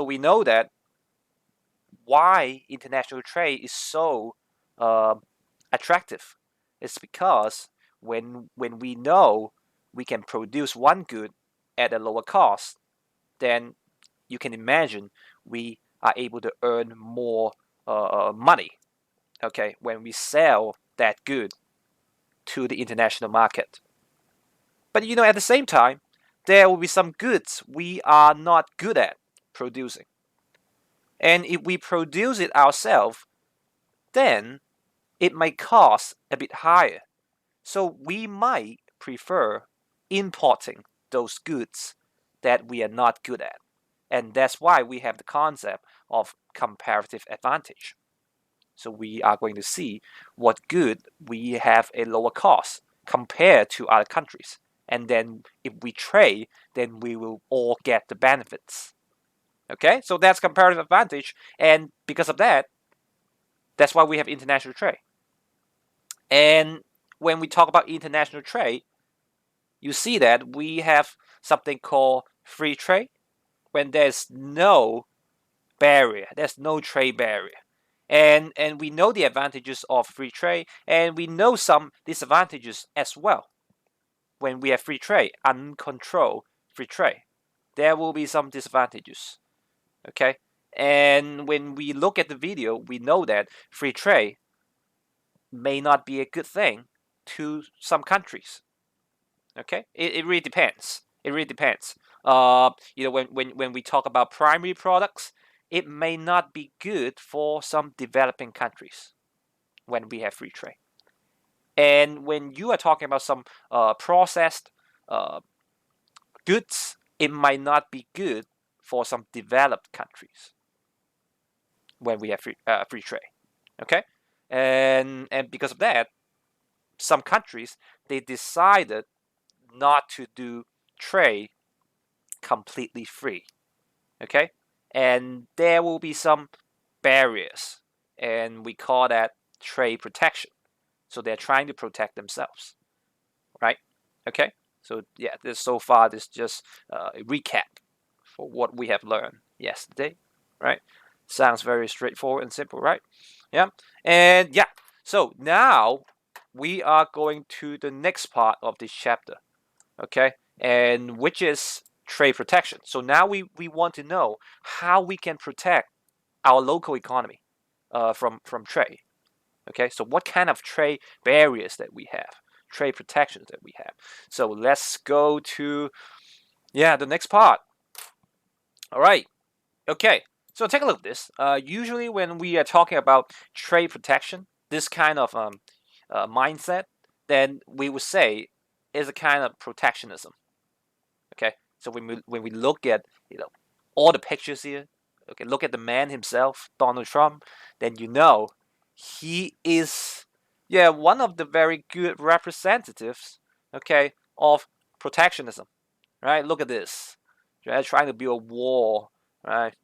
we know that why international trade is so attractive. It's because when we know we can produce one good at a lower cost, then you can imagine we are able to earn more money. Okay, when we sell that good to the international market. But at the same time, there will be some goods we are not good at producing. And if we produce it ourselves, then it might cost a bit higher. So we might prefer importing those goods that we are not good at. And that's why we have the concept of comparative advantage. So we are going to see what good we have a lower cost compared to other countries. And then if we trade, then we will all get the benefits. Okay, so that's comparative advantage. And because of that, that's why we have international trade. And when we talk about international trade, you see that we have something called free trade when there's no barrier, there's no trade barrier. And we know the advantages of free trade, and we know some disadvantages as well. When we have free trade, uncontrolled free trade, there will be some disadvantages. Okay? And when we look at the video, we know that free trade may not be a good thing to some countries. Okay? It really depends. It really depends. When we talk about primary products, it may not be good for some developing countries when we have free trade. And when you are talking about some processed goods, it might not be good for some developed countries when we have free trade. Okay, and because of that, some countries, they decided not to do trade completely free. Okay, and there will be some barriers, and we call that trade protection. So they're trying to protect themselves, right? Okay, so yeah, so far this just a recap for what we have learned yesterday, right? Sounds very straightforward and simple, right? Yeah, and yeah, so now we are going to the next part of this chapter, okay, and which is trade protection. So now we want to know how we can protect our local economy from trade. Okay, so what kind of trade barriers that we have, trade protections that we have. So let's go to the next part. All right. Okay. So take a look at this. Usually when we are talking about trade protection, this kind of mindset, then we would say is a kind of protectionism. Okay. So when we look at all the pictures here, okay, look at the man himself, Donald Trump, then he is one of the very good representatives, okay, of protectionism, right? Look at this, right? Trying to build a wall, right,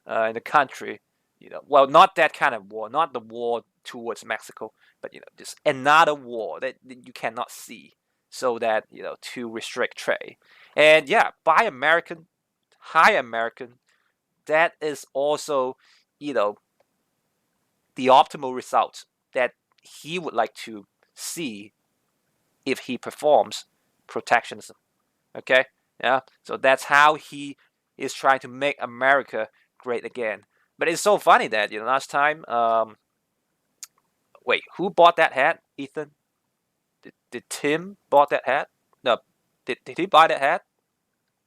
in the country, well, not that kind of war, not the war towards Mexico, but just another war that you cannot see, so that to restrict trade. And buy American, high American, that is also the optimal result that he would like to see if he performs protectionism. Okay, so that's how he is trying to make America great again. But it's so funny that last time, wait, who bought that hat? Ethan? Did Tim bought that hat? No, did he buy that hat?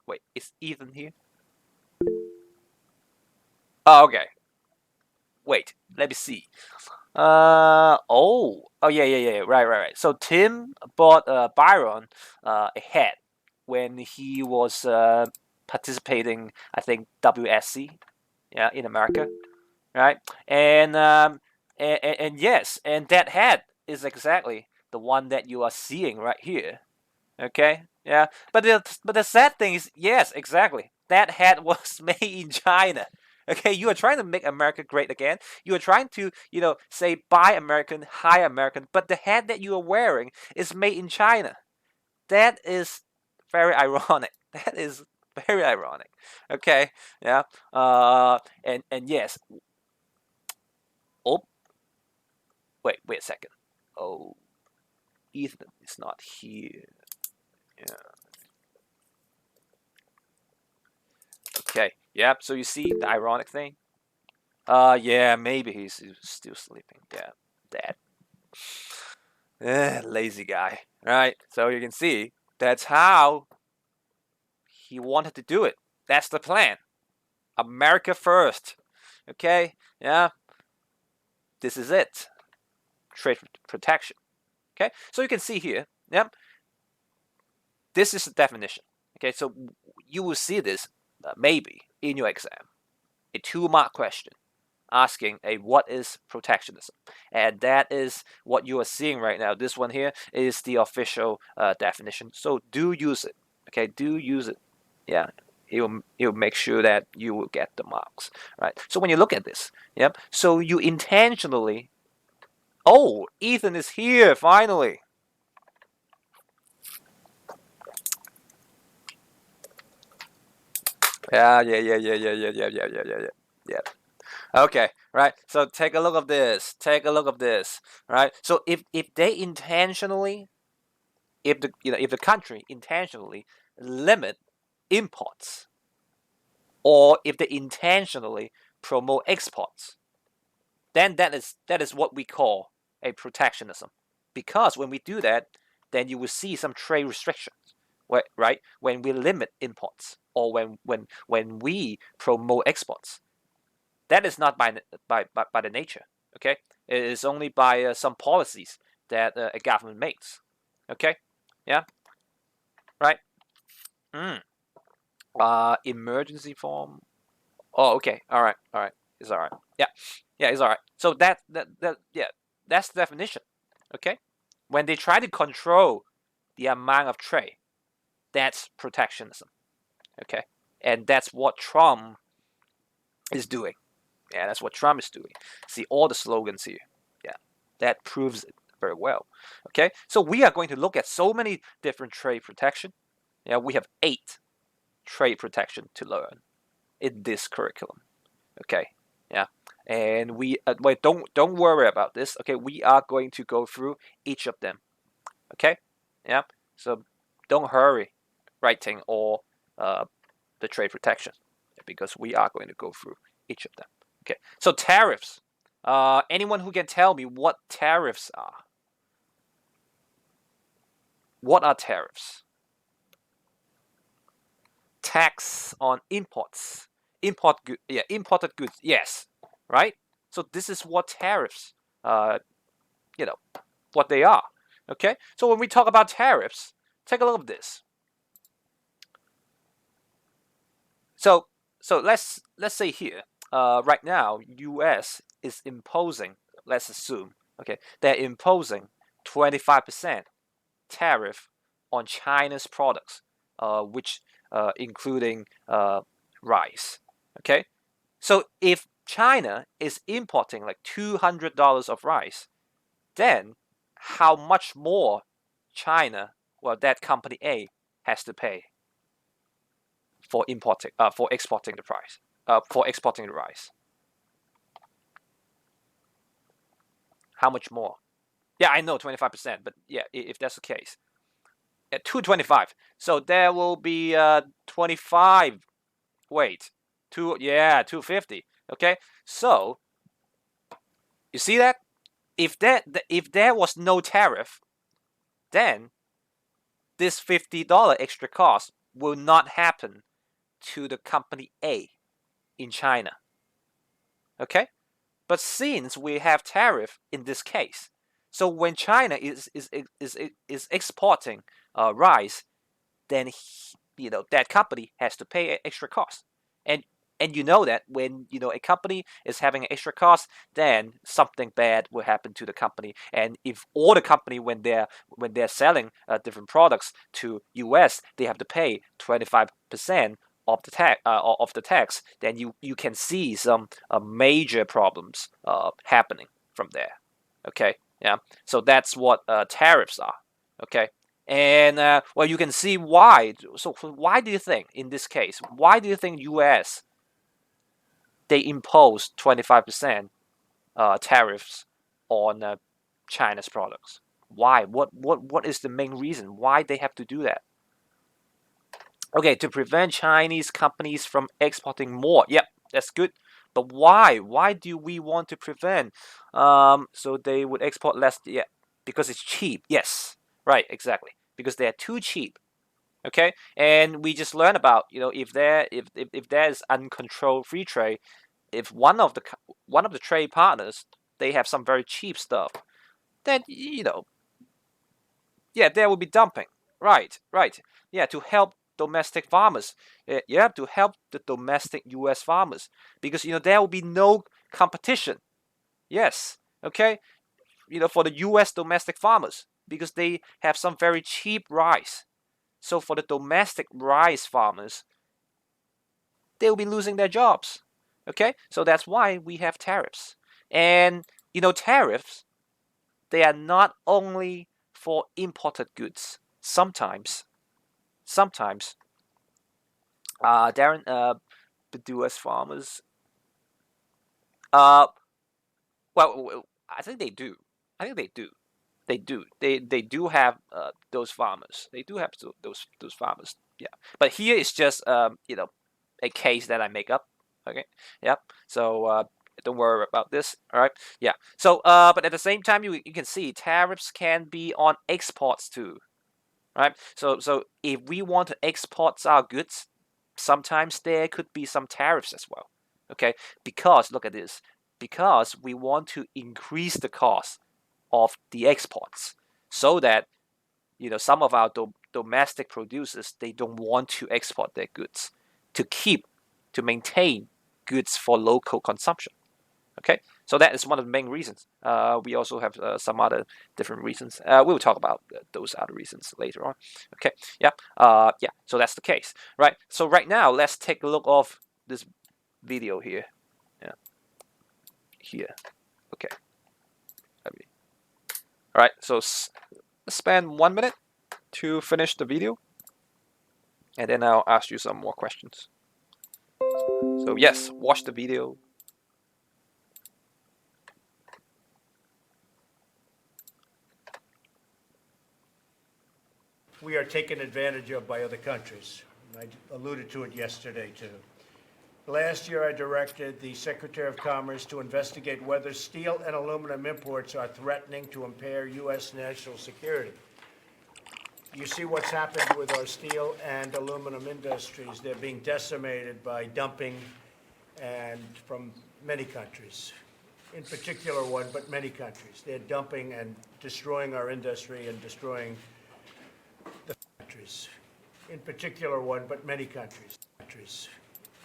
Wait, is Ethan here? Oh, okay. Wait, let me see. Yeah. Right. So Tim bought Byron a hat when he was participating, I think, WSC, in America, right? And yes, and that hat is exactly the one that you are seeing right here. Okay, yeah. But the sad thing is, yes, exactly. That hat was made in China. Okay, you are trying to make America great again. You are trying to, say buy American, high American, but the hat that you are wearing is made in China. That is very ironic. That is very ironic. Okay, yeah. And yes. Oh, wait a second. Oh, Ethan is not here. Yeah. Okay. Yep. So you see the ironic thing. Yeah, maybe he's still sleeping. Yeah, that lazy guy. Right. So you can see that's how he wanted to do it. That's the plan. America first. Okay. Yeah. This is it. Trade protection. Okay. So you can see here. Yep. This is the definition. Okay. So you will see this maybe in your exam. A 2-mark question asking a what is protectionism, and that is what you are seeing right now. This one here is the official definition, so do use it. Okay, do use it. Yeah, he'll make sure that you will get the marks, right? So when you look at this, yep, so you intentionally, oh, Ethan is here finally. Yeah. Okay, right. So take a look of this. Take a look of this. Right. So if they intentionally, if the country intentionally limit imports, or if they intentionally promote exports, then that is what we call a protectionism. Because when we do that, then you will see some trade restrictions. Right? When we limit imports, or when we promote exports, that is not by the nature. Okay, it is only by some policies that a government makes. Okay, yeah, right. Mm. Emergency form. Oh, okay. All right. It's all right. Yeah, yeah, it's all right. So yeah, that's the definition. Okay, when they try to control the amount of trade, that's protectionism. Okay, and that's what Trump is doing. Yeah, that's what Trump is doing. See all the slogans here. Yeah, that proves it very well. Okay, so we are going to look at so many different trade protection. Yeah, we have 8 trade protection to learn in this curriculum. Okay, yeah, and we wait. Don't worry about this. Okay, we are going to go through each of them. Okay, yeah. So don't hurry writing all the trade protection, because we are going to go through each of them. Okay, so tariffs. Anyone who can tell me what tariffs are? What are tariffs? Tax on imports. Imported goods. Yes, right. So this is what tariffs. Uh, you know what they are. Okay. So when we talk about tariffs, take a look at this. So let's say here, right now, U.S. is imposing. Let's assume, okay, they're imposing 25% tariff on China's products, which including rice. Okay, so if China is importing like $200 of rice, then how much more China, well, that company A, has to pay for exporting the price, for exporting the rice? How much more? Yeah, I know 25%, but yeah, if that's the case, at 225. So there will be 25. Wait, 250. Okay, so you see that if there was no tariff, then this $50 extra cost will not happen to the company A in China. Okay, but since we have tariff in this case, so when China is exporting rice, then that company has to pay extra cost. And you know that when a company is having an extra cost, then something bad will happen to the company. And if all the company, when they're selling different products to US, they have to pay 25% of the tax, then you can see some major problems happening from there. Okay, yeah. So that's what tariffs are. Okay, And well, you can see why. So why do you think, in this case, why do you think U.S. they impose 25% tariffs on China's products? Why? What is the main reason why they have to do that? Okay, to prevent Chinese companies from exporting more. Yep, that's good. But why? Why do we want to prevent? So they would export less. Yeah, because it's cheap. Yes, right, exactly. Because they're too cheap. Okay, and we just learned about, if there's uncontrolled free trade, if one of the trade partners, they have some very cheap stuff, then yeah, there will be dumping. Right, right. Yeah, to help domestic farmers. You have to help the domestic U.S. farmers, because there will be no competition. Yes, okay. For the U.S. domestic farmers, because they have some very cheap rice. So for the domestic rice farmers, they will be losing their jobs. Okay, so that's why we have tariffs. And tariffs, they are not only for imported goods. Sometimes, Darren, the U.S. farmers, uh, well, I think they do. I think they do. They do. They do have those farmers. They do have those farmers. Yeah. But here is just a case that I make up. Okay. Yep. So don't worry about this. All right. Yeah. So but at the same time, you can see tariffs can be on exports too. Right. So if we want to export our goods, sometimes there could be some tariffs as well. Okay. Because look at this. Because we want to increase the cost of the exports, so that some of our domestic producers, they don't want to export their goods to maintain goods for local consumption. Okay, so that is one of the main reasons. We also have some other different reasons. We'll talk about those other reasons later on. Okay, yeah, yeah. So that's the case, right? So right now, let's take a look of this video here. Yeah, here. Okay. All right. So spend 1 minute to finish the video, and then I'll ask you some more questions. So yes, watch the video. We are taken advantage of by other countries. I alluded to it yesterday, too. Last year, I directed the Secretary of Commerce to investigate whether steel and aluminum imports are threatening to impair U.S. national security. You see what's happened with our steel and aluminum industries. They're being decimated by dumping and from many countries. In particular one, but many countries. They're dumping and destroying our industry and destroying the countries. In particular one, but many countries.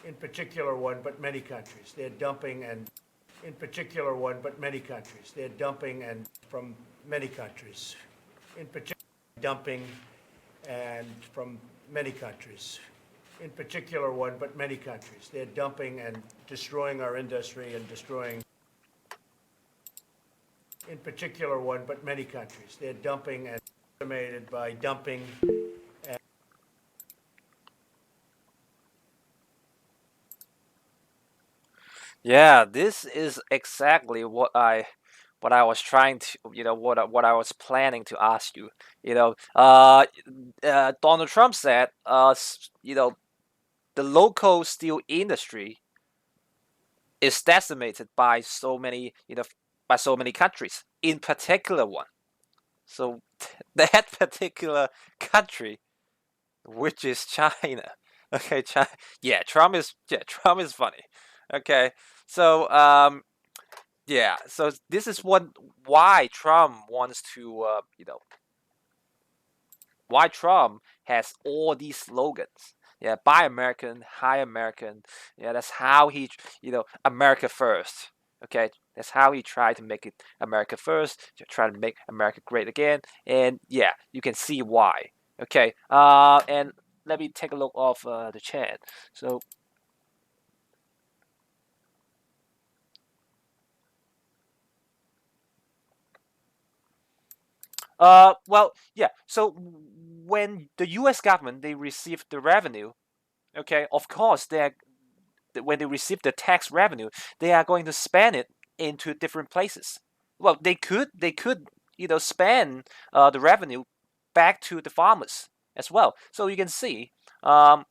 In particular one, but many countries. They're dumping and in particular one, but many countries. They're dumping and from many countries. In particular, dumping and from many countries. In particular one, but many countries. They're dumping and destroying our industry and destroying. In particular one, but many countries. They're dumping and decimated by dumping. Yeah, this is exactly what I was trying to, what I was planning to ask you. Donald Trump said, the local steel industry is decimated by so many countries, in particular one. So that particular country, which is China. Okay, China. Trump is funny. Okay, so yeah, so this is why Trump wants to why Trump has all these slogans. Yeah, buy American, high American. Yeah, that's how he, America first. Okay, that's how he tried to make it America first, to try to make America great again. And yeah, you can see why. Okay, and let me take a look of the chat. So Well, yeah. So when the U.S. government they receive the revenue, okay, of course they are, when they receive the tax revenue, they are going to spend it into different places. Well, they could spend the revenue back to the farmers as well. So you can see, um,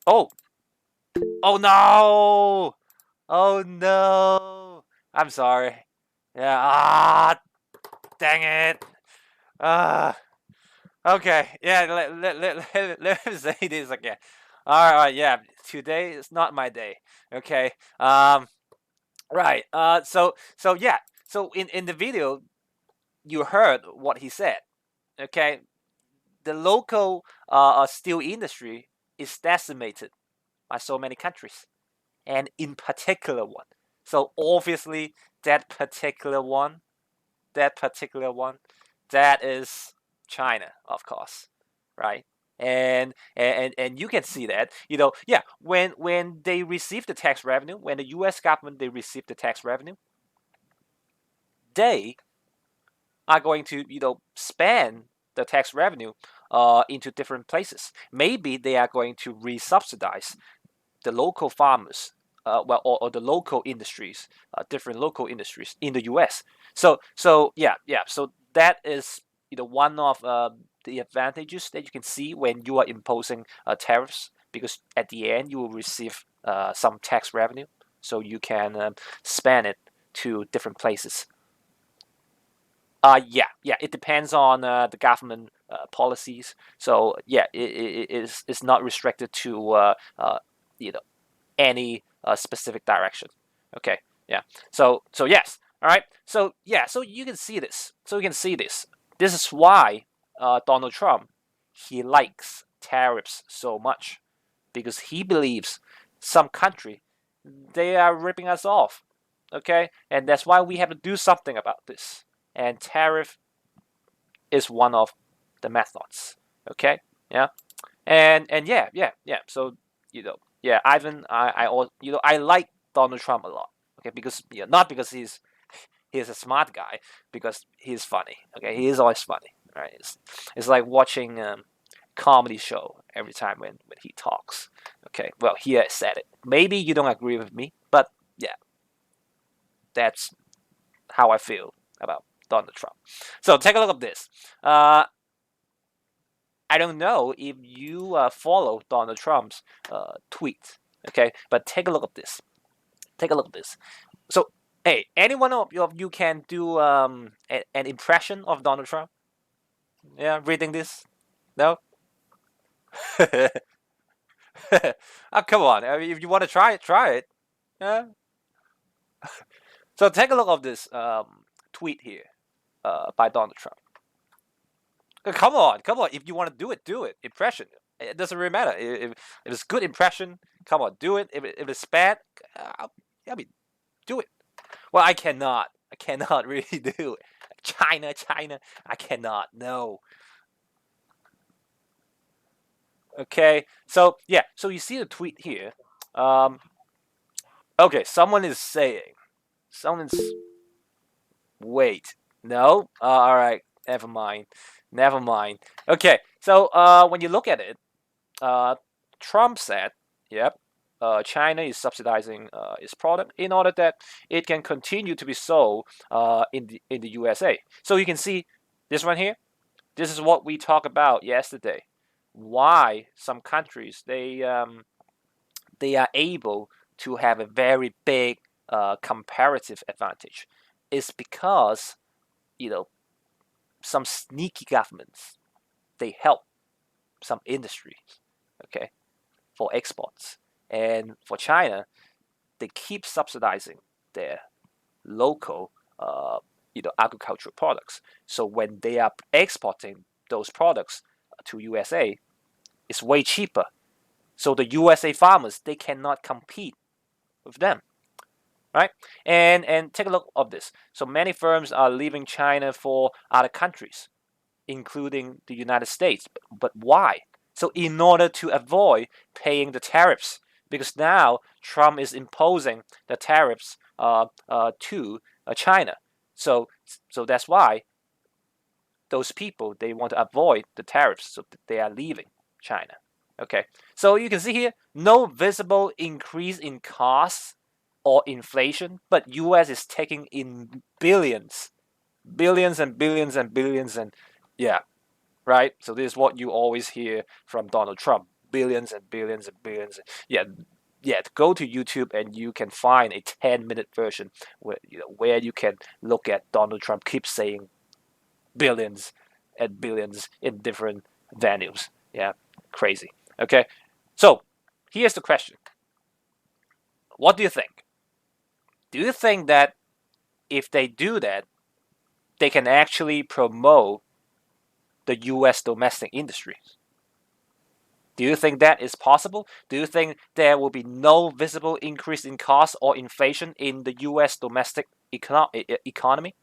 oh, oh no, oh no, I'm sorry. Yeah, dang it. Ah, okay, yeah, let me say this again. All right, yeah, today is not my day. Okay, right. So yeah. So in the video, you heard what he said. Okay, the local steel industry is decimated by so many countries, and in particular one. So obviously, that particular one, that particular one, that is China, of course, right? And you can see that, yeah, when they receive the tax revenue, when the U.S. government they receive the tax revenue, they are going to spend the tax revenue into different places. Maybe they are going to resubsidize the local farmers, or the local industries, different local industries in the U.S. So yeah, yeah. So that is one of the advantages that you can see when you are imposing tariffs, because at the end you will receive some tax revenue, so you can spend it to different places. Yeah, yeah. It depends on the government policies. So yeah, it's not restricted to you know any specific direction. Okay, yeah. So yes, all right. So yeah, so you can see this. So you can see this. This is why Donald Trump he likes tariffs so much, because he believes some country they are ripping us off. Okay, and that's why we have to do something about this. And tariff is one of the methods. Okay, yeah, and yeah, yeah, yeah. So yeah, Ivan, I like Donald Trump a lot. Okay, because not because he's a smart guy, because he's funny. Okay, he is always funny. Right, it's like watching comedy show every time when he talks. Okay, well, he has said it. Maybe you don't agree with me, but yeah, that's how I feel about Donald Trump. So take a look at this. I don't know if you follow Donald Trump's tweet, okay? But take a look at this. Take a look at this. So, hey, any one of you can do an impression of Donald Trump? Yeah, reading this? No? Oh, come on. I mean, if you want to try it, try it. Yeah. So take a look at this tweet here by Donald Trump. Come on, come on. If you want to do it, do it. Impression. It doesn't really matter. If it's good impression, come on, do it. If it's bad, I mean, do it. Well, I cannot. I cannot really do it. China, China. I cannot. No. Okay. So yeah. So you see the tweet here. Um. Okay. Someone is saying. Someone's. Wait. No. All right. Never mind. Never mind. Okay. So when you look at it, uh, Trump said, "Yep, China is subsidizing its product in order that it can continue to be sold in the USA." So you can see this one here. This is what we talked about yesterday. Why some countries they are able to have a very big comparative advantage is because you know some sneaky governments they help some industries, okay, for exports. And for China, they keep subsidizing their local, agricultural products. So when they are exporting those products to USA, it's way cheaper. So the USA farmers they cannot compete with them, right? And take a look at this. So many firms are leaving China for other countries, including the United States. But why? So, in order to avoid paying the tariffs, because now Trump is imposing the tariffs to China. So, so that's why those people, they want to avoid the tariffs, so they are leaving China. Okay, so you can see here, no visible increase in costs or inflation, but U.S. is taking in billions, billions and billions and billions, and yeah, right. So this is what you always hear from Donald Trump: billions and billions and billions. Yeah, yeah. Go to YouTube and you can find a 10-minute version where you can look at Donald Trump keep saying billions and billions in different venues. Yeah, crazy. Okay, so here's the question: what do you think? Do you think that if they do that, they can actually promote the U.S. domestic industries? Do you think that is possible? Do you think there will be no visible increase in cost or inflation in the U.S. domestic economy?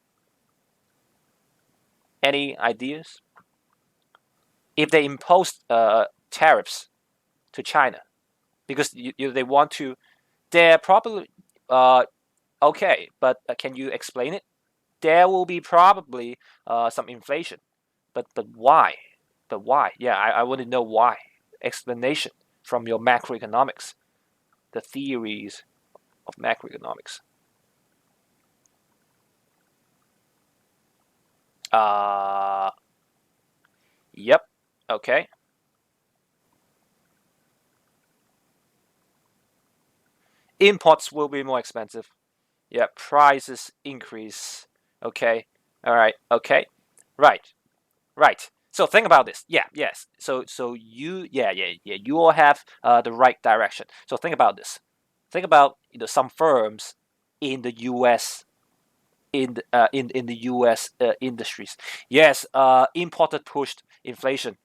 Any ideas? If they impose tariffs to China, because they want to, they're probably okay, but can you explain it? There will be probably some inflation, but why? But why? Yeah, I want to know why. Explanation from your macroeconomics, the theories of macroeconomics. Uh, yep. Okay. Imports will be more expensive. Yeah, prices increase. Okay. All right. Okay. Right. Right. So think about this. Yeah. Yes. So you yeah you all have the right direction. So think about this. Think about some firms in the U.S. In the U.S. Industries. Yes. Imported pushed inflation,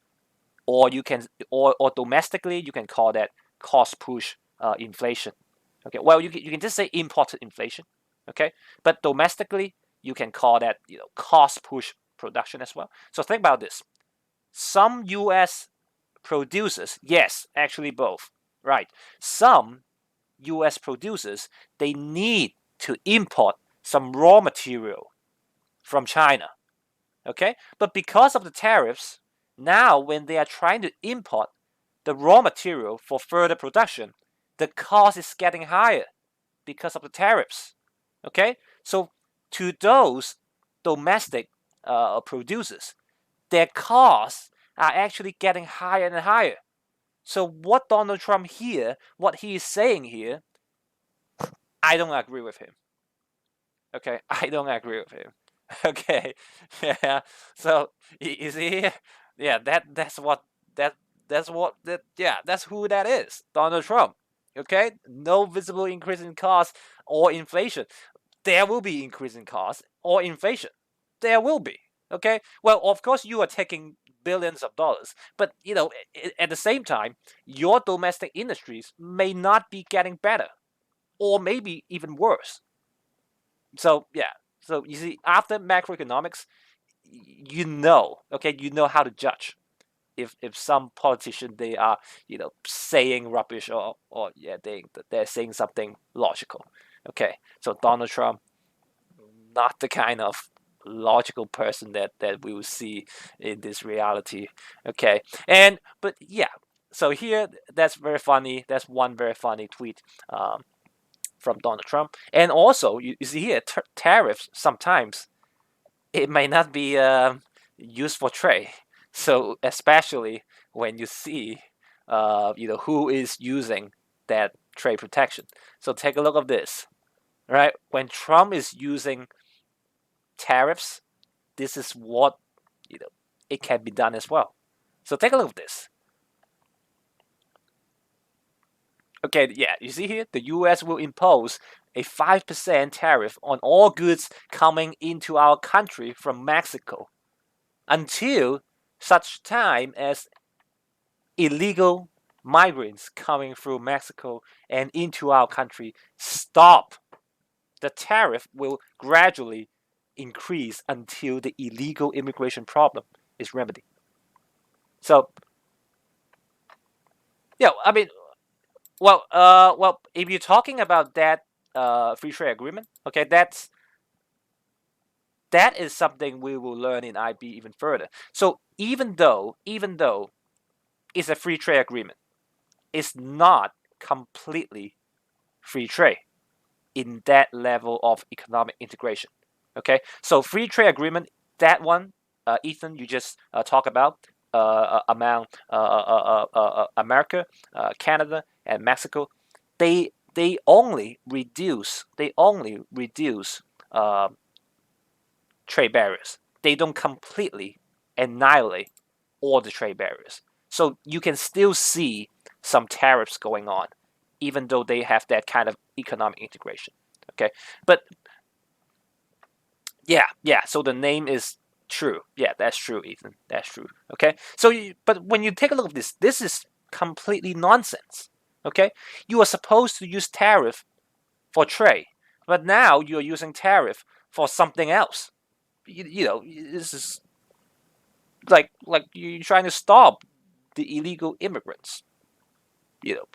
or you can or domestically you can call that cost push inflation. Okay, well you can just say imported inflation. Okay, but domestically you can call that cost push production as well. So think about this: some U.S. producers, yes, actually both, right? Some U.S. producers, they need to import some raw material from China. Okay, but because of the tariffs, now when they are trying to import the raw material for further production, the cost is getting higher because of the tariffs. Okay, so to those domestic producers, their costs are actually getting higher and higher. So what Donald Trump here, what he is saying here, I don't agree with him. Okay, I don't agree with him. Okay, yeah. So you see, yeah, that's what that that's what that yeah that's who that is. Donald Trump. Okay, no visible increase in cost or inflation. There will be increase in cost or inflation. There will be. Okay. Well, of course you are taking billions of dollars, but at the same time, your domestic industries may not be getting better, or maybe even worse. So yeah. So you see, after macroeconomics, okay, you know how to judge if some politician they are saying rubbish, or yeah they're saying something logical. Okay, so Donald Trump, not the kind of logical person that we will see in this reality. Okay, and but yeah, so here that's very funny. That's one very funny tweet from Donald Trump, and also you see here tariffs sometimes it may not be used for trade. So especially when you see, who is using that trade protection. So take a look at this, right? When Trump is using tariffs, this is what you know it can be done as well. So take a look at this. Okay, yeah, you see here, the U.S. will impose a 5% tariff on all goods coming into our country from Mexico until such time as illegal migrants coming through Mexico and into our country stop. The tariff will gradually increase until the illegal immigration problem is remedied. So, yeah, I mean, well, if you're talking about that free trade agreement, okay, that is something we will learn in IB even further. So even though it's a free trade agreement, it's not completely free trade in that level of economic integration. Okay, so free trade agreement, that one, Ethan, you just talk about among America, Canada, and Mexico. They only reduce uh, trade barriers. They don't completely annihilate all the trade barriers. So you can still see some tariffs going on, even though they have that kind of economic integration. Okay, but yeah. So the name is true. Yeah, that's true, Ethan. That's true. Okay. So, but when you take a look at this, this is completely nonsense. Okay, you are supposed to use tariff for trade, but now you are using tariff for something else. This is like you're trying to stop the illegal immigrants.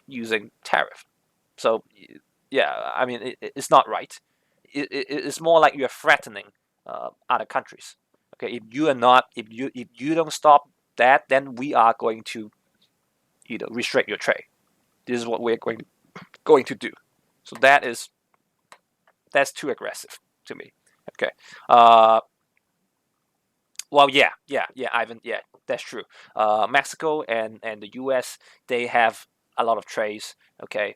Using tariff. So yeah, I mean it's not right. It's more like you're threatening other countries. Okay, if you don't stop that, then we are going to restrict your trade. This is what we're going to do. So that's too aggressive to me. Okay. Uh, well, yeah, Ivan, yeah, that's true. Mexico and the U.S. they have a lot of trades. Okay,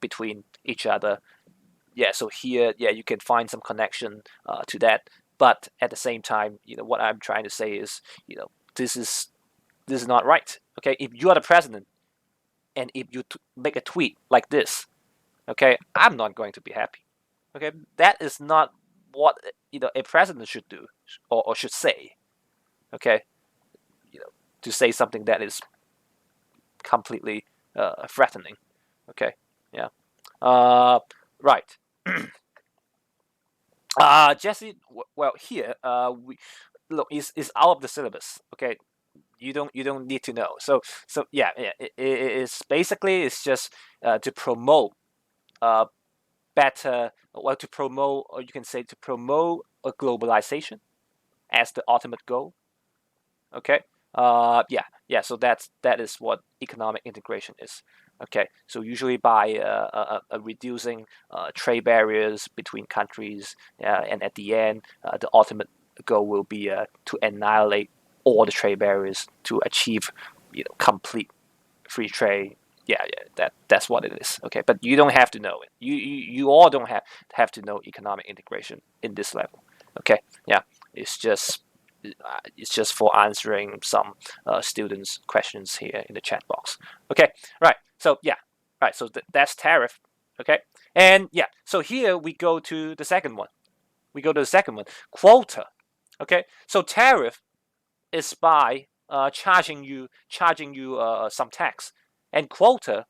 between each other. Yeah, so here, yeah, you can find some connection to that. But at the same time, what I'm trying to say is, this is this is not right. Okay, if you are the president and if you make a tweet like this, okay, I'm not going to be happy. Okay, that is not what a president should do or should say. Okay, you know, to say something that is completely threatening. Okay, yeah, right. Jesse, well, here, we look is out of the syllabus. Okay, you don't need to know. So yeah, it's basically it's just to promote uh better, well, to promote, or you can say to promote a globalization as the ultimate goal. Okay. Yeah. So that is what economic integration is. Okay. So usually by reducing trade barriers between countries, and at the end, the ultimate goal will be to annihilate all the trade barriers to achieve, complete free trade. Yeah. That's what it is. Okay. But you don't have to know it. You all don't have to know economic integration in this level. Okay. Yeah. It's just it's just for answering some students' questions here in the chat box. Okay, right. So yeah, right. So that's tariff. Okay, and yeah. So here we go to the second one. We go to the second one. Quota. Okay. So tariff is by charging you some tax, and quota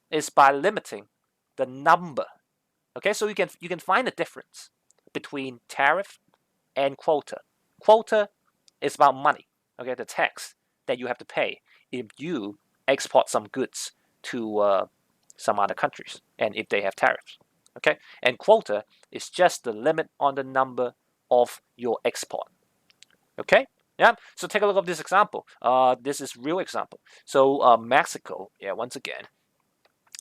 is by limiting the number. Okay. So you can find the difference between tariff and quota. Quota is about money, okay, the tax that you have to pay if you export some goods to some other countries and if they have tariffs. Okay, and quota is just the limit on the number of your export. Okay, yeah. So take a look at this example. This is real example. So Mexico, yeah, once again,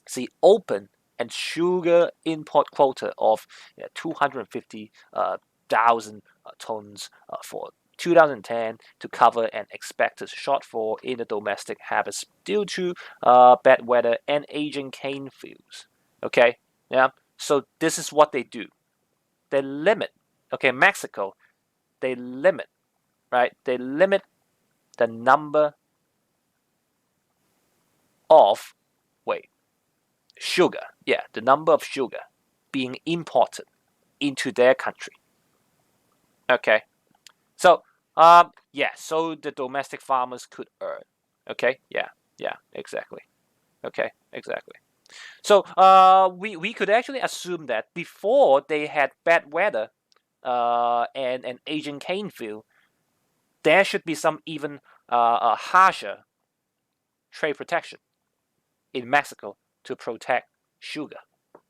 see open and sugar import quota of 250,000 tons for 2010 to cover an expected shortfall in the domestic harvest due to bad weather and aging cane fields. Okay, yeah. So this is what they do. They limit. Okay, Mexico. They limit. Right. They limit the number of wait sugar. Yeah, the number of sugar being imported into their country. Okay, so yeah, so the domestic farmers could earn. Okay, yeah, exactly. Okay, exactly. So we could actually assume that before they had bad weather and an Asian cane field, there should be some even harsher trade protection in Mexico to protect sugar.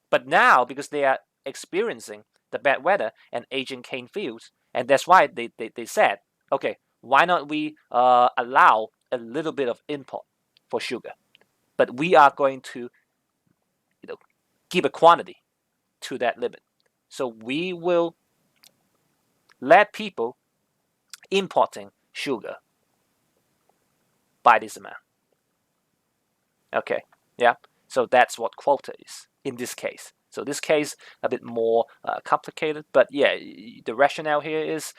But now, because they are experiencing the bad weather and aging cane fields, And that's why they said, okay, why not we allow a little bit of import for sugar, but we are going to give a quantity to that limit. So we will let people importing sugar by this amount. Okay, yeah. So that's what quota is in this case. So this case a bit more complicated, but yeah, the rationale here is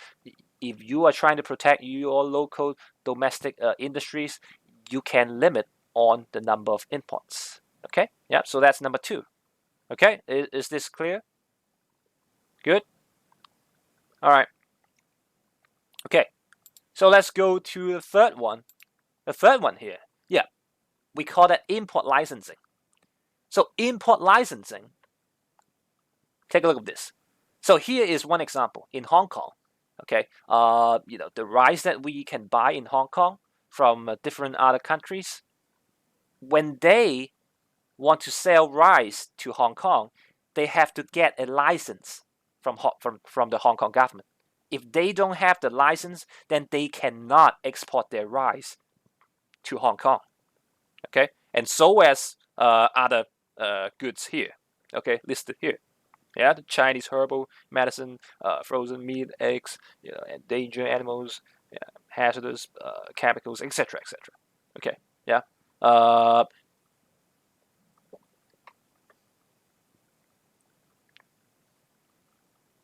if you are trying to protect your local domestic industries, you can limit on the number of imports. Okay, yeah. So that's number two. Okay, is this clear? Good. All right. Okay. So let's go to the third one. The third one here. Yeah, we call that import licensing. So import licensing, take a look at this. So here is one example in Hong Kong. Okay, the rice that we can buy in Hong Kong from different other countries, when they want to sell rice to Hong Kong, they have to get a license from the Hong Kong government. If they don't have the license, then they cannot export their rice to Hong Kong. Okay, and so as other goods here. Okay, listed here. Yeah, the Chinese herbal medicine, frozen meat, eggs, endangered animals, yeah, hazardous chemicals, etc., etc. Okay, yeah. Uh,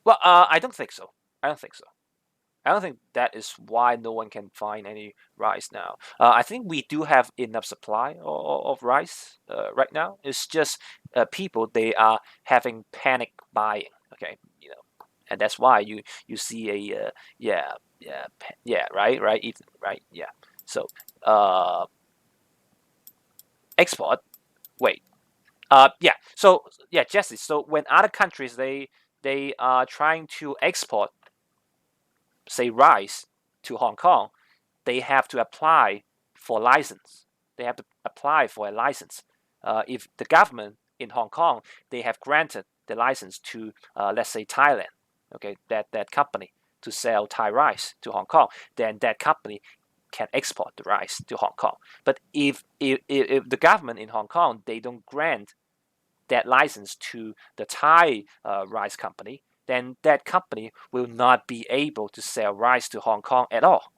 well, I don't think so. I don't think so. I don't think that is why no one can find any rice now. I think we do have enough supply of rice right now. It's just people they are having panic buying. Okay, and that's why you see a yeah right right yeah. So export. Wait. Yeah. So yeah, Jesse. So when other countries they are trying to export, say rice to Hong Kong, they have to apply for license. They have to apply for a license. If the government in Hong Kong they have granted the license to let's say Thailand, okay, that company to sell Thai rice to Hong Kong, then that company can export the rice to Hong Kong. But if the government in Hong Kong they don't grant that license to the Thai rice company, then that company will not be able to sell rice to Hong Kong at all.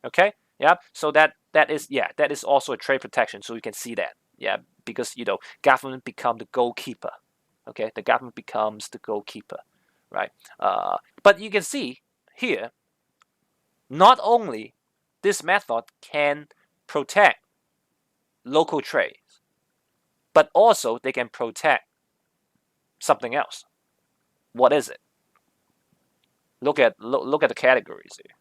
Okay, yeah. So that is also a trade protection. So you can see that, yeah, because government become the goalkeeper. Okay, the government becomes the goalkeeper, right? But you can see here, not only this method can protect local trades, but also they can protect something else. What is it? Look at the categories here.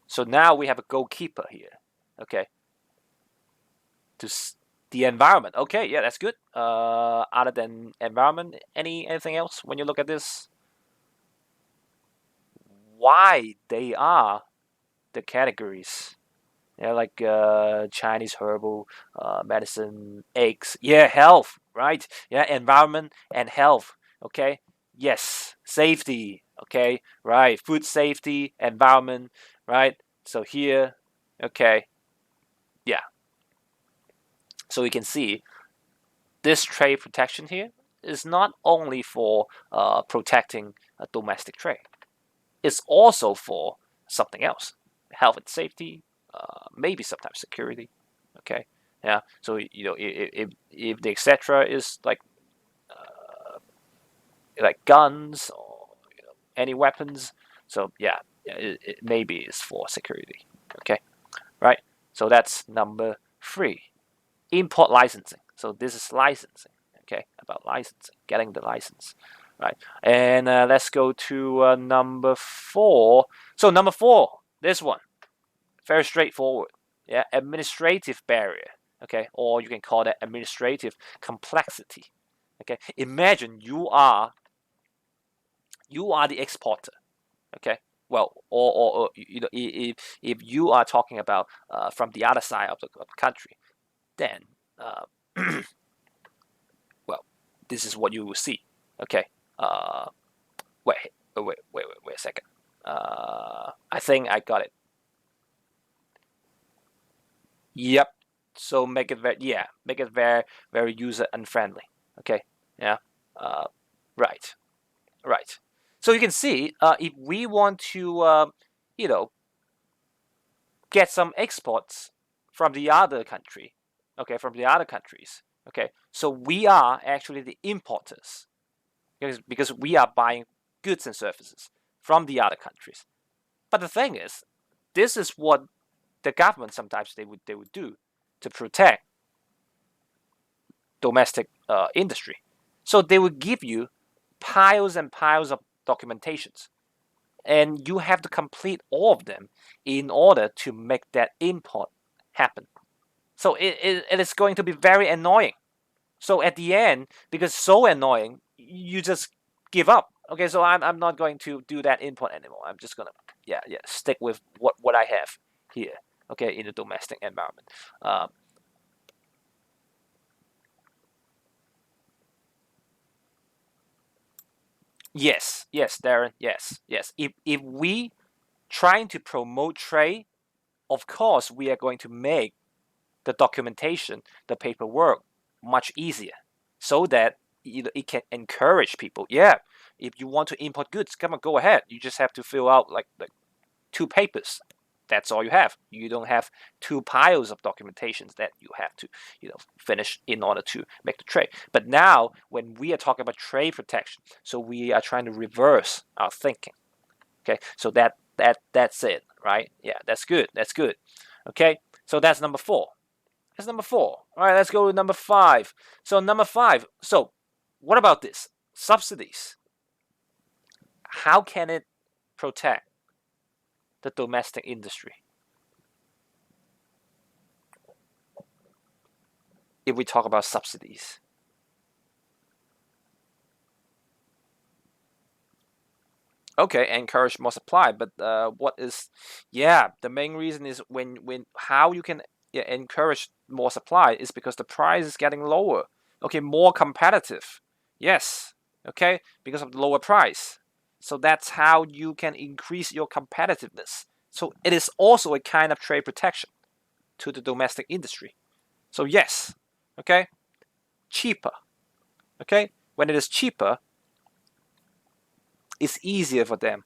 So now we have a goalkeeper here. Okay, to the environment. Okay, yeah, that's good. Other than environment, anything else when you look at this? Why they are the categories? Yeah, like Chinese herbal medicine, eggs. Yeah, health, right? Yeah, environment and health. Okay. Yes, safety. Okay, right. Food safety, environment, right? So here, okay, yeah. So we can see this trade protection here is not only for protecting domestic trade. It's also for something else, health and safety, maybe sometimes security. Okay, yeah. So if the etc. is like guns or any weapons, so yeah, it maybe is for security. Okay, right. So that's number three. Import licensing. So this is licensing. Okay, about licensing, getting the license, right? And let's go to number four. So number four, this one, very straightforward. Yeah, administrative barrier. Okay, or you can call that administrative complexity. Okay, imagine you are the exporter. Okay, well, or if you are talking about from the other side of the country, then well, this is what you will see. Okay, uh, wait a second. I think I got it. Yep. So make it very user unfriendly. Okay. Yeah. Uh, right. Right. So you can see, if we want to, you know, get some exports from the other country, okay, from the other countries, okay. So we are actually the importers because we are buying goods and services from the other countries. But the thing is, this is what the government sometimes they would do to protect domestic industry. So they would give you piles and piles of documentations, and you have to complete all of them in order to make that import happen. So it is going to be very annoying. So at the end, because it's so annoying, you just give up. Okay, so I'm not going to do that import anymore. I'm just gonna stick with what I have here. Okay, in the domestic environment. Um, yes, Darren. Yes. If we trying to promote trade, of course we are going to make the documentation, the paperwork much easier, so that it can encourage people. Yeah, if you want to import goods, come on, go ahead. You just have to fill out like two papers. That's all you have. You don't have two piles of documentations that you have to finish in order to make the trade. But now, when we are talking about trade protection, so we are trying to reverse our thinking. Okay, so that's it, right? Yeah, that's good. That's good. Okay, so that's number four. That's number four. All right, let's go to number five. So number five. So what about this? Subsidies. How can it protect the domestic industry if we talk about subsidies? Okay, encourage more supply, but what is? Yeah, the main reason is when how you can encourage more supply is because the price is getting lower. Okay, more competitive. Yes. Okay, because of the lower price. So that's how you can increase your competitiveness. So it is also a kind of trade protection to the domestic industry. So yes. Okay, cheaper. Okay, when it is cheaper, it's easier for them,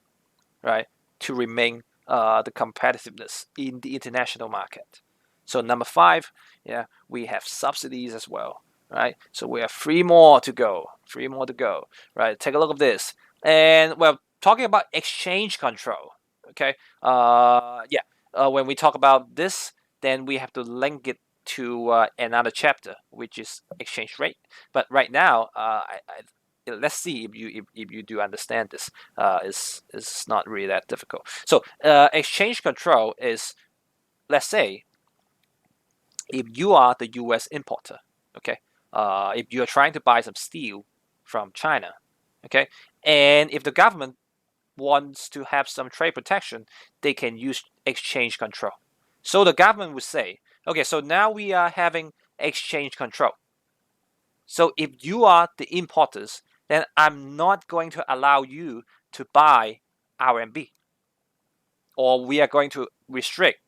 right, to remain the competitiveness in the international market. So number five, yeah, we have subsidies as well, right? So we have three more to go, right? Take a look at this, and well, talking about exchange control, okay, when we talk about this, then we have to link it to another chapter, which is exchange rate. But right now, let's see if you do understand this. Is not really that difficult. So exchange control is, let's say, if you are the U.S. importer, okay, if you are trying to buy some steel from China, okay, and if the government wants to have some trade protection, they can use exchange control. So the government would say, okay, so now we are having exchange control. So if you are the importers, then I'm not going to allow you to buy RMB, or we are going to restrict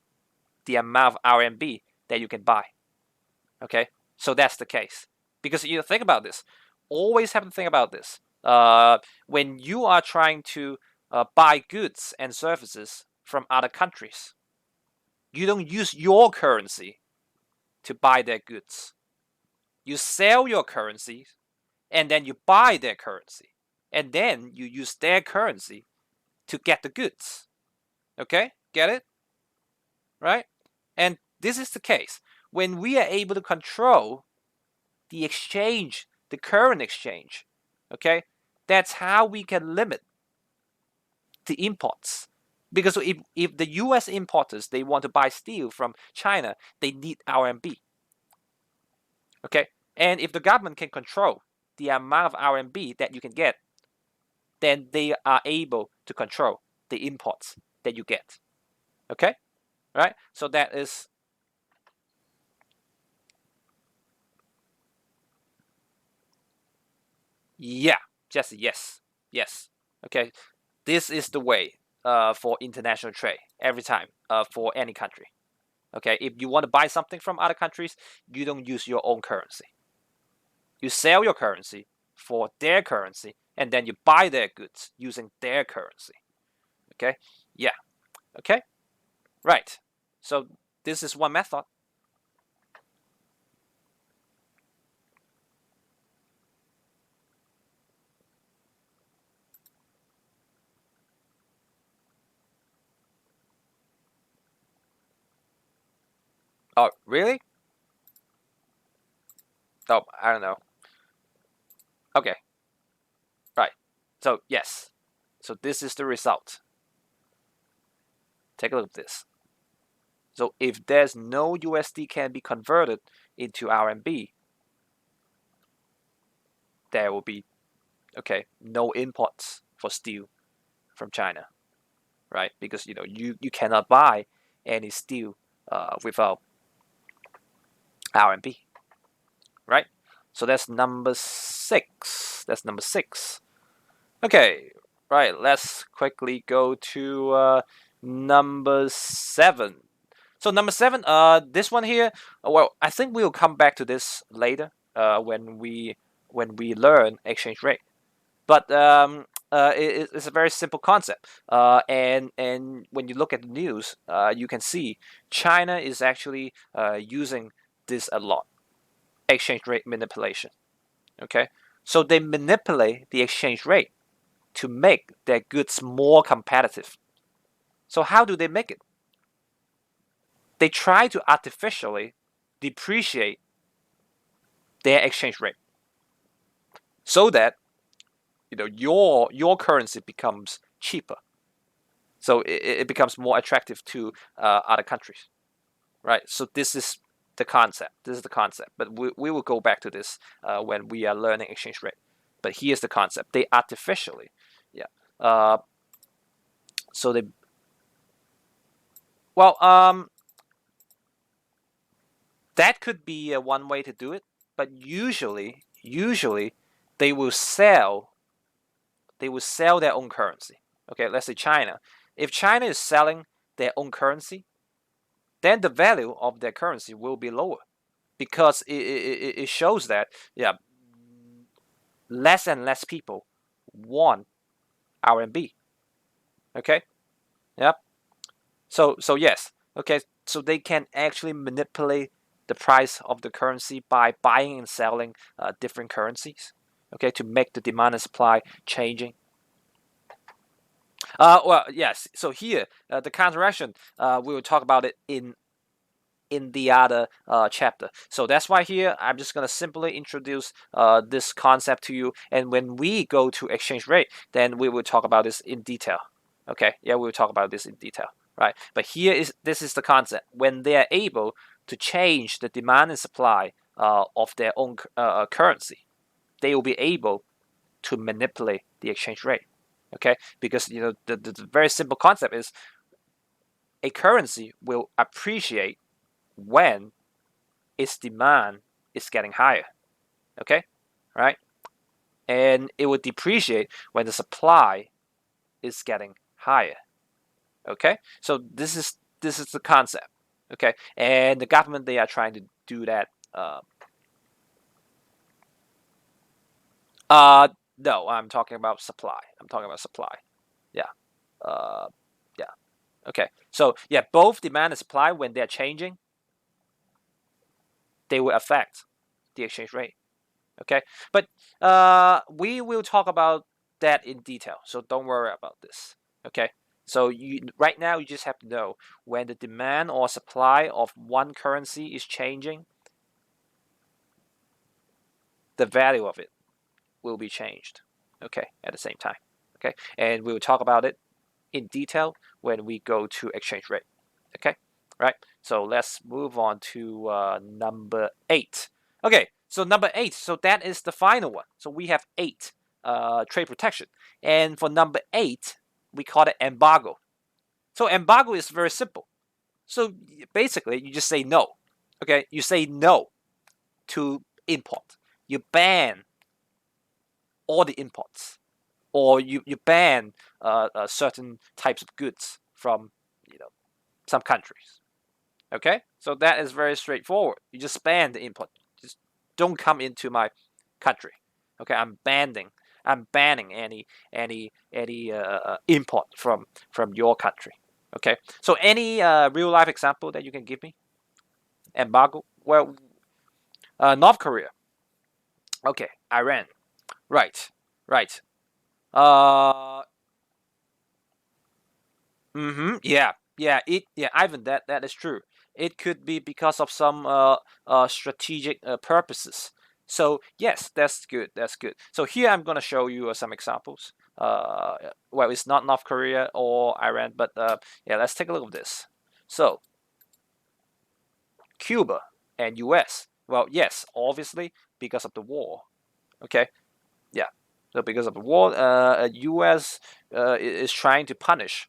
the amount of RMB that you can buy. Okay, so that's the case. Because you think about this, always have to think about this. When you are trying to buy goods and services from other countries, you don't use your currency to buy their goods. You sell your currency and then you buy their currency. And then you use their currency to get the goods. Okay? Get it? Right? And this is the case. When we are able to control the exchange, the current exchange, okay, that's how we can limit the imports. Because if the US importers they want to buy steel from China, they need RMB. Okay? And if the government can control the amount of RMB that you can get, then they are able to control the imports that you get. Okay? Right? So that is, yeah, Jesse, yes. Yes. Okay, this is the way for international trade every time for any country. Okay, if you want to buy something from other countries, you don't use your own currency. You sell your currency for their currency, and then you buy their goods using their currency. Okay, yeah, okay, right. So this is one method. Oh, really? Oh, I don't know. Okay, right. So yes, so this is the result. Take a look at this. So if there's no USD can be converted into RMB, there will be no imports for steel from China, right? Because you cannot buy any steel without RMB, right? So that's number six. That's number six. Okay, right. Let's quickly go to number seven. So number seven, this one here. Well, I think we'll come back to this later when we learn exchange rate. But it's a very simple concept. And when you look at the news, you can see China is actually using this a lot. Exchange rate manipulation. Okay, so they manipulate the exchange rate to make their goods more competitive. So how do they make it? They try to artificially depreciate their exchange rate so that your currency becomes cheaper. So it becomes more attractive to other countries, right? So this is the concept. This is the concept. But we will go back to this when we are learning exchange rate. But here's the concept. They artificially, yeah. So they well that could be one way to do it. But usually they will sell their own currency. Okay, let's say China. If China is selling their own currency, then the value of their currency will be lower because it shows that less and less people want RMB. Okay, yep. So yes, okay. So they can actually manipulate the price of the currency by buying and selling different currencies. Okay, to make the demand and supply changing. Well, yes. So here, the counteraction, we will talk about it in the other chapter. So that's why here I'm just gonna simply introduce this concept to you, and when we go to exchange rate, then we will talk about this in detail. Okay, yeah, we will talk about this in detail, right? But this is the concept. When they are able to change the demand and supply of their own currency, they will be able to manipulate the exchange rate. Okay, because the very simple concept is a currency will appreciate when its demand is getting higher. Okay, right? And it will depreciate when the supply is getting higher. Okay, so this is the concept. Okay, and the government, they are trying to do that. Uh no, I'm talking about supply. I'm talking about supply. Yeah. Uh, yeah. Okay. So yeah, both demand and supply, when they're changing, they will affect the exchange rate. Okay, but we will talk about that in detail, so don't worry about this. Okay, so right now you just have to know when the demand or supply of one currency is changing, the value of it will be changed. Okay, at the same time. Okay, and we will talk about it in detail when we go to exchange rate. Okay, right? So let's move on to number 8. Okay, so number 8. So that is the final one. So we have 8 trade protection, and for number 8, we call it embargo. So embargo is very simple. So basically, you just say no. Okay, you say no to import. You ban all the imports. or you ban certain types of goods from some countries. Okay, so that is very straightforward. You just ban the import. Just don't come into my country. Okay, I'm banning any import from your country. Okay, so any real life example that you can give me? Embargo. Well, North Korea. Okay, Iran. Right, right. Uh, Yeah, yeah. Ivan, that is true. It could be because of some strategic purposes. So yes, that's good. That's good. So here I'm gonna show you some examples. Well, it's not North Korea or Iran, but yeah, let's take a look at this. So Cuba and U.S. Well, yes, obviously because of the war. Okay, yeah. So because of the war, U.S. Is trying to punish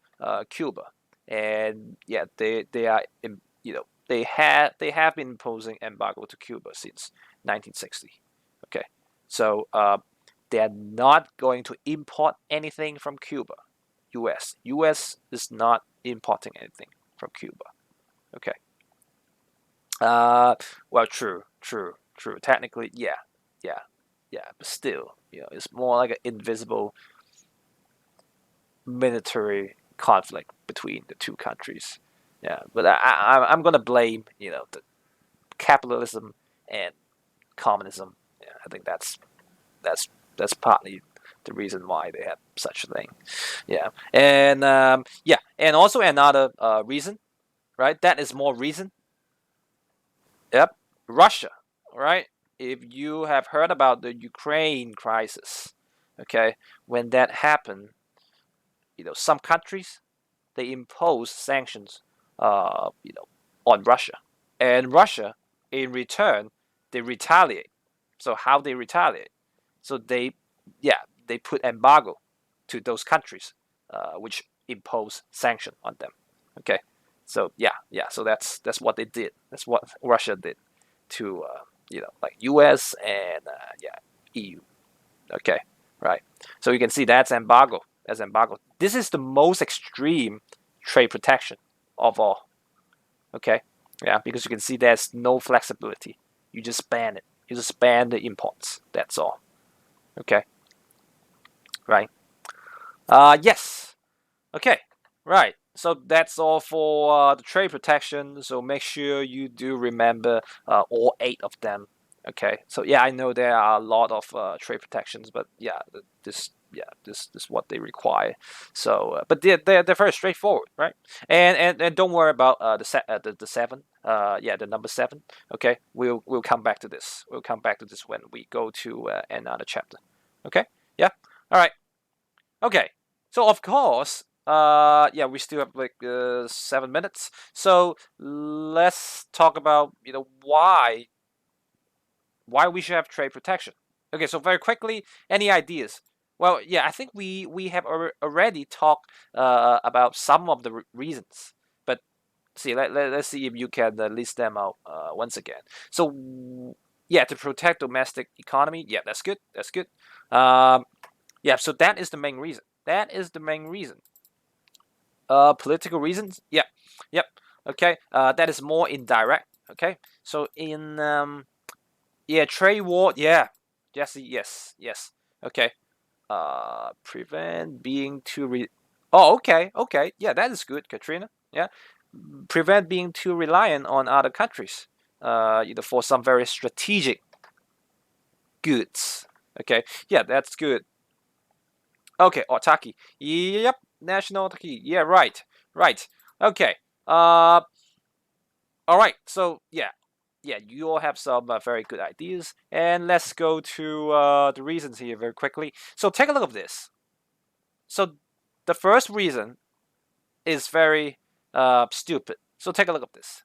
Cuba, and yeah, they are they have been imposing embargo to Cuba since 1960. Okay, so they are not going to import anything from Cuba. U.S. is not importing anything from Cuba. Okay. Well, true. Technically, yeah, yeah, yeah. But still, it's more like an invisible military conflict between the two countries. Yeah, but I'm gonna blame the capitalism and communism. Yeah, I think that's that's partly the reason why they have such a thing. Yeah, and yeah, and also another reason, right? That is more reason. Yep, Russia, right? If you have heard about the Ukraine crisis, okay, when that happened, some countries they impose sanctions, on Russia, and Russia, in return, they retaliate. So how they retaliate? So yeah, they put embargo to those countries, which impose sanction on them. Okay, so yeah. So that's what they did. That's what Russia did to like U.S. and yeah, EU. Okay, right. So you can see that's embargo. That's embargo. This is the most extreme trade protection of all. Okay, yeah, because you can see there's no flexibility. You just ban it. You just ban the imports. That's all. Okay, right. Yes. Okay, right. So that's all for the trade protection. So make sure you do remember all eight of them. Okay. So yeah, I know there are a lot of trade protections, but yeah, this is what they require. So, but they're very straightforward, right? And don't worry about the seven. Yeah, the number seven. Okay, we'll come back to this. We'll come back to this when we go to another chapter. Okay. Yeah. All right. Okay. So of course, yeah, we still have like 7 minutes. So let's talk about why we should have trade protection. Okay. So very quickly, any ideas? Well, yeah, I think we have already talked about some of the reasons, but see, let's see if you can list them out once again. So yeah, to protect domestic economy. Yeah, that's good. That's good. Um, yeah, so that is the main reason. That is the main reason. Political reasons. Yep, yep. Okay. That is more indirect. Okay. So in yeah, trade war. Yeah, Jesse. Yes, yes. Okay. Prevent being too Oh, okay, okay. Yeah, that is good, Katrina. Yeah, prevent being too reliant on other countries. For some very strategic goods. Okay. Yeah, that's good. Okay, Otaki. Yep, national Otaki. Yeah, right, right. Okay. Uh, all right. So yeah, you all have some very good ideas, and let's go to the reasons here very quickly. So take a look at this. So the first reason is very stupid. So take a look at this.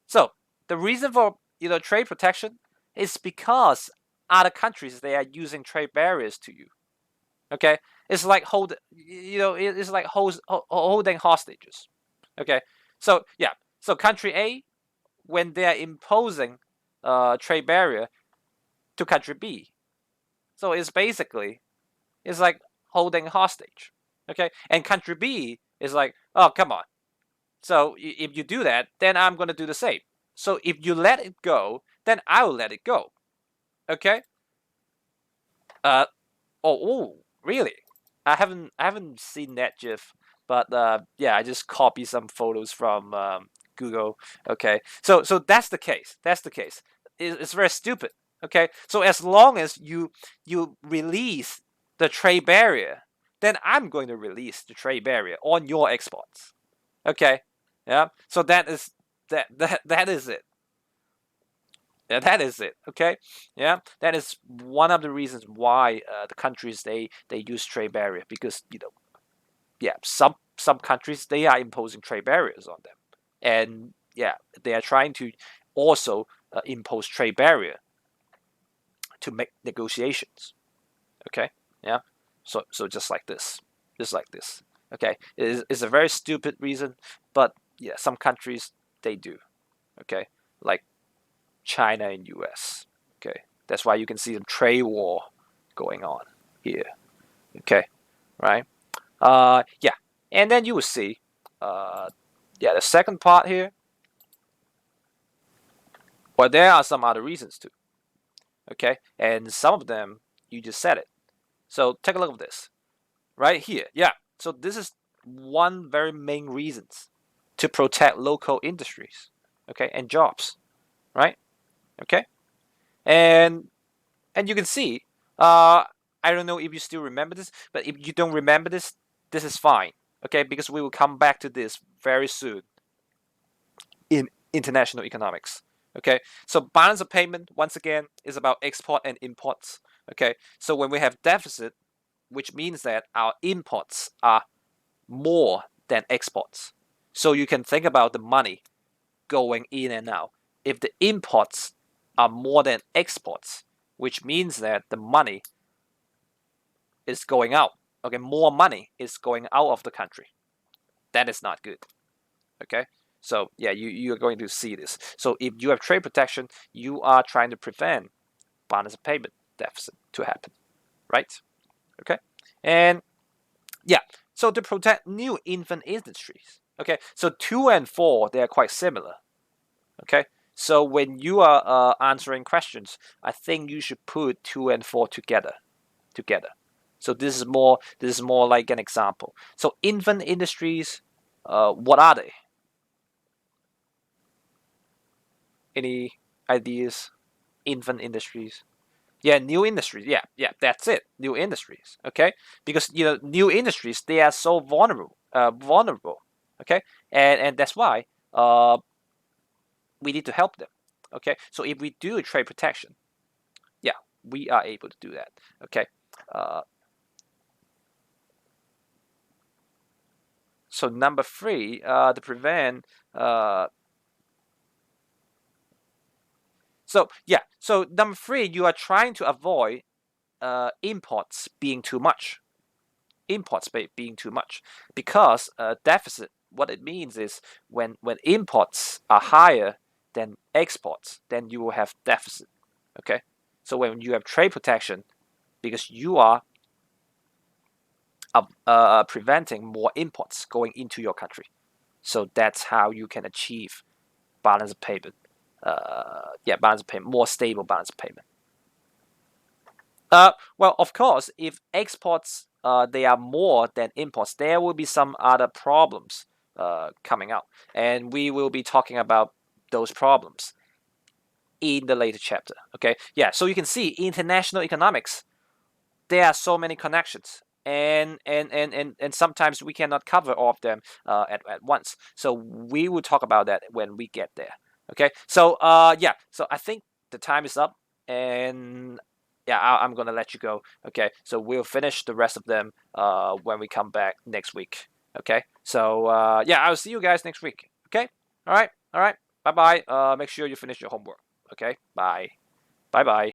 So the reason for trade protection is because other countries they are using trade barriers to you. Okay, it's like it's like holding hostages. Okay, so yeah, so country A when they are imposing trade barrier to country B, so it's basically is like holding hostage. Okay, and country B is like, oh, come on. So if you do that, then I'm going to do the same. So if you let it go, then I will let it go. Okay. Uh, really? I haven't seen that GIF, but yeah, I just copied some photos from Google. Okay, so that's the case. That's the case. It's very stupid. Okay, so as long as you release the trade barrier, then I'm going to release the trade barrier on your exports. Okay, yeah. So that is it. Yeah, that is it. Okay, yeah, that is one of the reasons why the countries they use trade barrier, because yeah, some countries they are imposing trade barriers on them, and yeah, they are trying to also impose trade barrier to make negotiations. Okay, yeah, so just like this. Okay, it's a very stupid reason, but yeah, some countries they do. Okay, like China and US. Okay, that's why you can see some trade war going on here. Okay, right? Yeah, and then you will see, yeah, the second part here. Well, there are some other reasons too. Okay, and some of them you just said it. So take a look at this right here. Yeah, so this is one very main reasons to protect local industries. Okay, and jobs. Right. Okay, and and you can see, I don't know if you still remember this, but if you don't remember this, this is fine. Okay, because we will come back to this very soon in international economics. Okay, so balance of payment once again is about export and imports. Okay, so when we have deficit, which means that our imports are more than exports. So you can think about the money going in and out. If the imports are more than exports, which means that the money is going out. Okay, more money is going out of the country. That is not good. Okay, so yeah, you are going to see this. So if you have trade protection, you are trying to prevent balance of payment deficit to happen, right? Okay, and yeah, so to protect new infant industries. Okay, so 2 and 4 they are quite similar. Okay, so when you are answering questions, I think you should put 2 and 4 together. So this is more like an example. So infant industries, what are they? Any ideas? Infant industries. Yeah, new industries. Yeah, yeah, that's it. New industries. Okay, because new industries they are so vulnerable. Vulnerable. Okay, and that's why we need to help them. Okay, so if we do trade protection, yeah, we are able to do that. Okay, uh, so number 3, to prevent. So yeah, so number 3, you are trying to avoid imports being too much. Imports being too much, because deficit. What it means is when imports are higher than exports, then you will have deficit. Okay, so when you have trade protection, because you are preventing more imports going into your country, so that's how you can achieve balance of payment. Yeah, balance of payment, more stable balance of payment. Well, of course, if exports they are more than imports, there will be some other problems coming out, and we will be talking about those problems in the later chapter. Okay, yeah. So you can see international economics. There are so many connections, and sometimes we cannot cover all of them at once. So we will talk about that when we get there. Okay. So yeah. So I think the time is up, and yeah, I'm gonna let you go. Okay. So we'll finish the rest of them when we come back next week. Okay. So yeah, I'll see you guys next week. Okay. All right. All right. Bye bye. Make sure you finish your homework. Okay. Bye. Bye bye.